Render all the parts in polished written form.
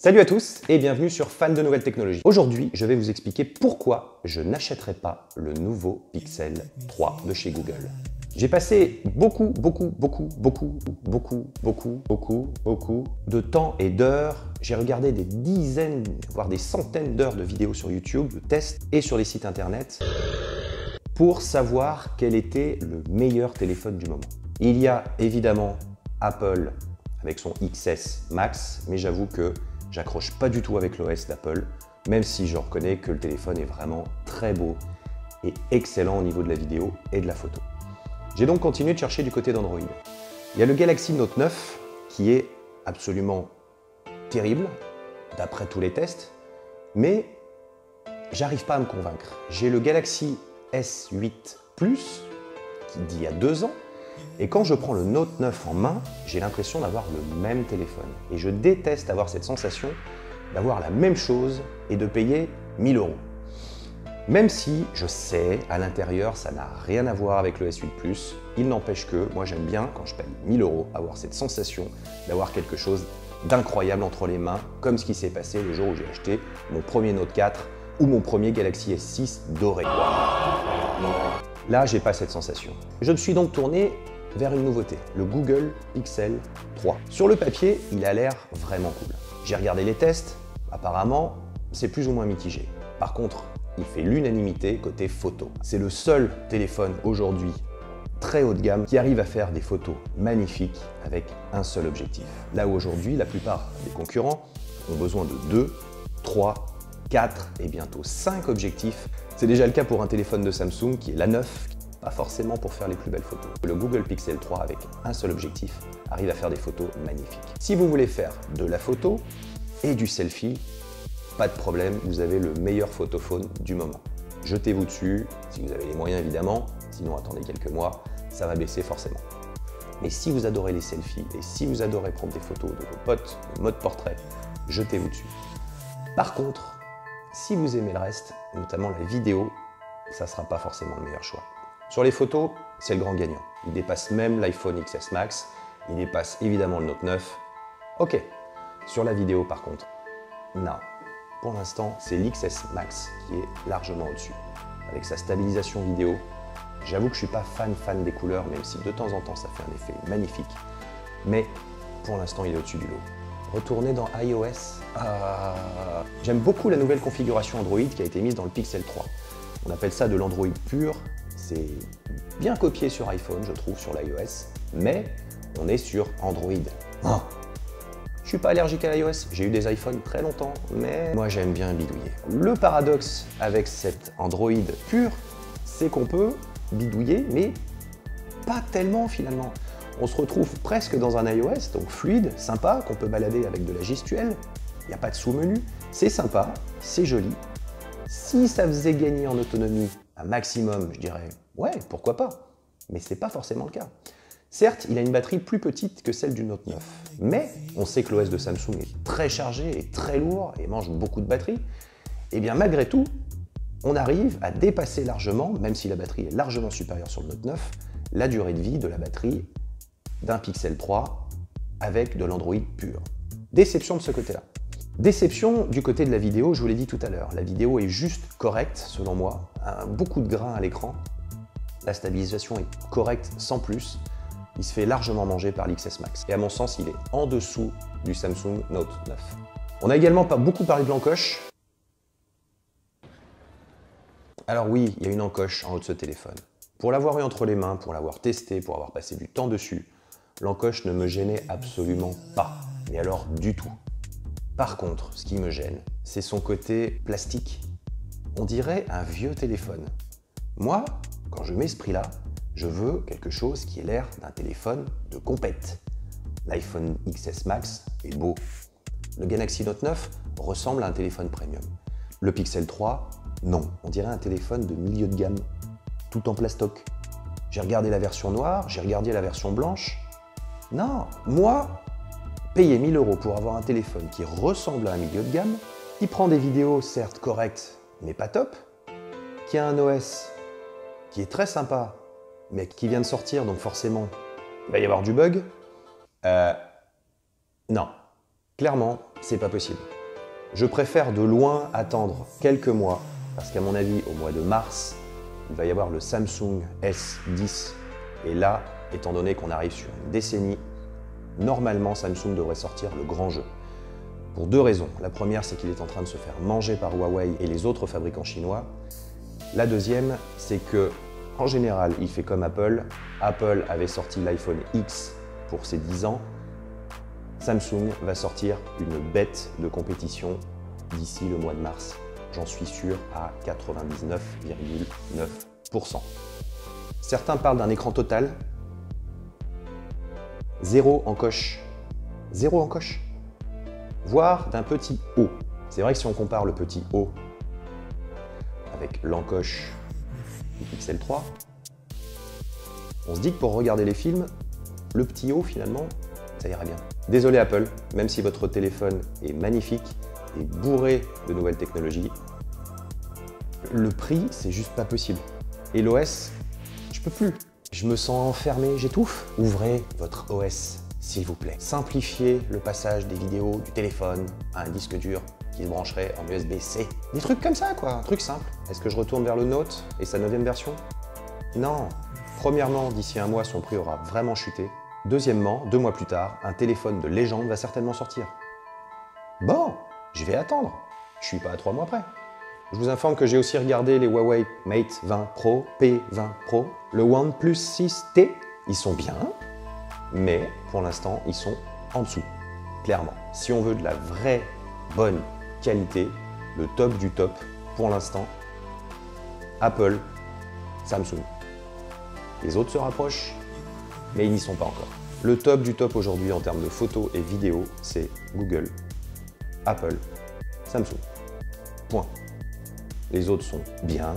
Salut à tous et bienvenue sur Fan de Nouvelles Technologies. Aujourd'hui, je vais vous expliquer pourquoi je n'achèterai pas le nouveau Pixel 3 de chez Google. J'ai passé beaucoup de temps et d'heures. J'ai regardé des dizaines, voire des centaines d'heures de vidéos sur YouTube, de tests et sur les sites internet pour savoir quel était le meilleur téléphone du moment. Il y a évidemment Apple avec son XS Max, mais j'avoue que j'accroche pas du tout avec l'OS d'Apple, même si je reconnais que le téléphone est vraiment très beau et excellent au niveau de la vidéo et de la photo. J'ai donc continué de chercher du côté d'Android. Il y a le Galaxy Note 9 qui est absolument terrible, d'après tous les tests, mais j'arrive pas à me convaincre. J'ai le Galaxy S8 Plus d'il y a 2 ans, et quand je prends le Note 9 en main, j'ai l'impression d'avoir le même téléphone. Et je déteste avoir cette sensation d'avoir la même chose et de payer 1000 €. Même si je sais, à l'intérieur, ça n'a rien à voir avec le S8 Plus, il n'empêche que moi j'aime bien, quand je paye 1000 €, avoir cette sensation d'avoir quelque chose d'incroyable entre les mains, comme ce qui s'est passé le jour où j'ai acheté mon premier Note 4 ou mon premier Galaxy S6 doré. Là, j'ai pas cette sensation. Je me suis donc tourné vers une nouveauté, le Google Pixel 3. Sur le papier, il a l'air vraiment cool. J'ai regardé les tests, apparemment, c'est plus ou moins mitigé. Par contre, il fait l'unanimité côté photo. C'est le seul téléphone aujourd'hui très haut de gamme qui arrive à faire des photos magnifiques avec un seul objectif. Là où aujourd'hui, la plupart des concurrents ont besoin de 2, 3, 4 et bientôt 5 objectifs. C'est déjà le cas pour un téléphone de Samsung qui est l'A9, pas forcément pour faire les plus belles photos. Le Google Pixel 3 avec un seul objectif arrive à faire des photos magnifiques. Si vous voulez faire de la photo et du selfie, pas de problème, vous avez le meilleur photophone du moment. Jetez-vous dessus, si vous avez les moyens évidemment, sinon attendez quelques mois, ça va baisser forcément. Mais si vous adorez les selfies et si vous adorez prendre des photos de vos potes, en mode portrait, jetez-vous dessus. Par contre, si vous aimez le reste, notamment la vidéo, ça ne sera pas forcément le meilleur choix. Sur les photos, c'est le grand gagnant. Il dépasse même l'iPhone XS Max, il dépasse évidemment le Note 9. Ok, sur la vidéo par contre, non. Pour l'instant, c'est l'XS Max qui est largement au-dessus. Avec sa stabilisation vidéo, j'avoue que je ne suis pas fan des couleurs, même si de temps en temps ça fait un effet magnifique. Mais pour l'instant, il est au-dessus du lot. Retourner dans iOS. J'aime beaucoup la nouvelle configuration Android qui a été mise dans le Pixel 3. On appelle ça de l'Android pur. C'est bien copié sur iPhone, je trouve, sur l'iOS, mais on est sur Android. Je suis pas allergique à l'iOS, j'ai eu des iPhones très longtemps, mais moi j'aime bien bidouiller. Le paradoxe avec cet Android pur, c'est qu'on peut bidouiller, mais pas tellement finalement. On se retrouve presque dans un iOS, donc fluide, sympa, qu'on peut balader avec de la gestuelle. Il n'y a pas de sous-menu, c'est sympa, c'est joli. Si ça faisait gagner en autonomie un maximum, je dirais, ouais, pourquoi pas, mais c'est pas forcément le cas. Certes, il a une batterie plus petite que celle du Note 9, mais on sait que l'OS de Samsung est très chargé et très lourd et mange beaucoup de batterie. Et bien malgré tout, on arrive à dépasser largement, même si la batterie est largement supérieure sur le Note 9, la durée de vie de la batterie d'un Pixel 3 avec de l'Android pur. Déception de ce côté-là. Déception du côté de la vidéo, je vous l'ai dit tout à l'heure. La vidéo est juste correcte, selon moi. Beaucoup de grains à l'écran. La stabilisation est correcte sans plus. Il se fait largement manger par l'XS Max. Et à mon sens, il est en dessous du Samsung Note 9. On a également pas beaucoup parlé de l'encoche. Alors oui, il y a une encoche en haut de ce téléphone. Pour l'avoir eu entre les mains, pour l'avoir testé, pour avoir passé du temps dessus, l'encoche ne me gênait absolument pas. Mais alors du tout. Par contre, ce qui me gêne, c'est son côté plastique. On dirait un vieux téléphone. Moi, quand je mets ce prix-là, je veux quelque chose qui ait l'air d'un téléphone de compète. L'iPhone XS Max est beau. Le Galaxy Note 9 ressemble à un téléphone premium. Le Pixel 3, non. On dirait un téléphone de milieu de gamme, tout en plastoc. J'ai regardé la version noire, j'ai regardé la version blanche. Non, moi, payer 1000 € pour avoir un téléphone qui ressemble à un milieu de gamme, qui prend des vidéos certes correctes, mais pas top, qui a un OS qui est très sympa, mais qui vient de sortir, donc forcément, il va y avoir du bug. Non, clairement, c'est pas possible. Je préfère de loin attendre quelques mois, parce qu'à mon avis, au mois de mars, il va y avoir le Samsung S10. Et là, étant donné qu'on arrive sur une décennie, normalement Samsung devrait sortir le grand jeu. Pour deux raisons. La première, c'est qu'il est en train de se faire manger par Huawei et les autres fabricants chinois. La deuxième, c'est que, en général, il fait comme Apple. Apple avait sorti l'iPhone X pour ses 10 ans. Samsung va sortir une bête de compétition d'ici le mois de mars. J'en suis sûr à 99,9%. Certains parlent d'un écran total. 0 encoche. 0 encoche. Voire d'un petit O. C'est vrai que si on compare le petit O avec l'encoche du Pixel 3, on se dit que pour regarder les films, le petit O finalement, ça irait bien. Désolé Apple, même si votre téléphone est magnifique et bourré de nouvelles technologies, le prix, c'est juste pas possible. Et l'OS, je peux plus. Je me sens enfermé, j'étouffe. Ouvrez votre OS, s'il vous plaît. Simplifiez le passage des vidéos du téléphone à un disque dur qui se brancherait en USB-C. Des trucs comme ça, quoi, un truc simple. Est-ce que je retourne vers le Note et sa 9e version? Non. Premièrement, d'ici un mois, son prix aura vraiment chuté. Deuxièmement, 2 mois plus tard, un téléphone de légende va certainement sortir. Bon, je vais attendre. Je suis pas à 3 mois près. Je vous informe que j'ai aussi regardé les Huawei Mate 20 Pro, P20 Pro, le OnePlus 6T. Ils sont bien, mais pour l'instant, ils sont en dessous, clairement. Si on veut de la vraie bonne qualité, le top du top, pour l'instant, Apple, Samsung. Les autres se rapprochent, mais ils n'y sont pas encore. Le top du top aujourd'hui en termes de photos et vidéos, c'est Google, Apple, Samsung. Point. Les autres sont bien,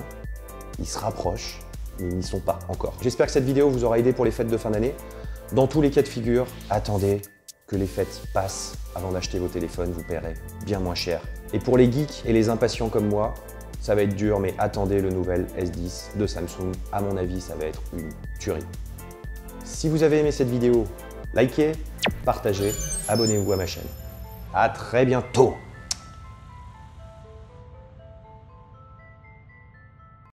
ils se rapprochent, mais ils n'y sont pas encore. J'espère que cette vidéo vous aura aidé pour les fêtes de fin d'année. Dans tous les cas de figure, attendez que les fêtes passent avant d'acheter vos téléphones, vous paierez bien moins cher. Et pour les geeks et les impatients comme moi, ça va être dur, mais attendez le nouvel S10 de Samsung. À mon avis, ça va être une tuerie. Si vous avez aimé cette vidéo, likez, partagez, abonnez-vous à ma chaîne. À très bientôt!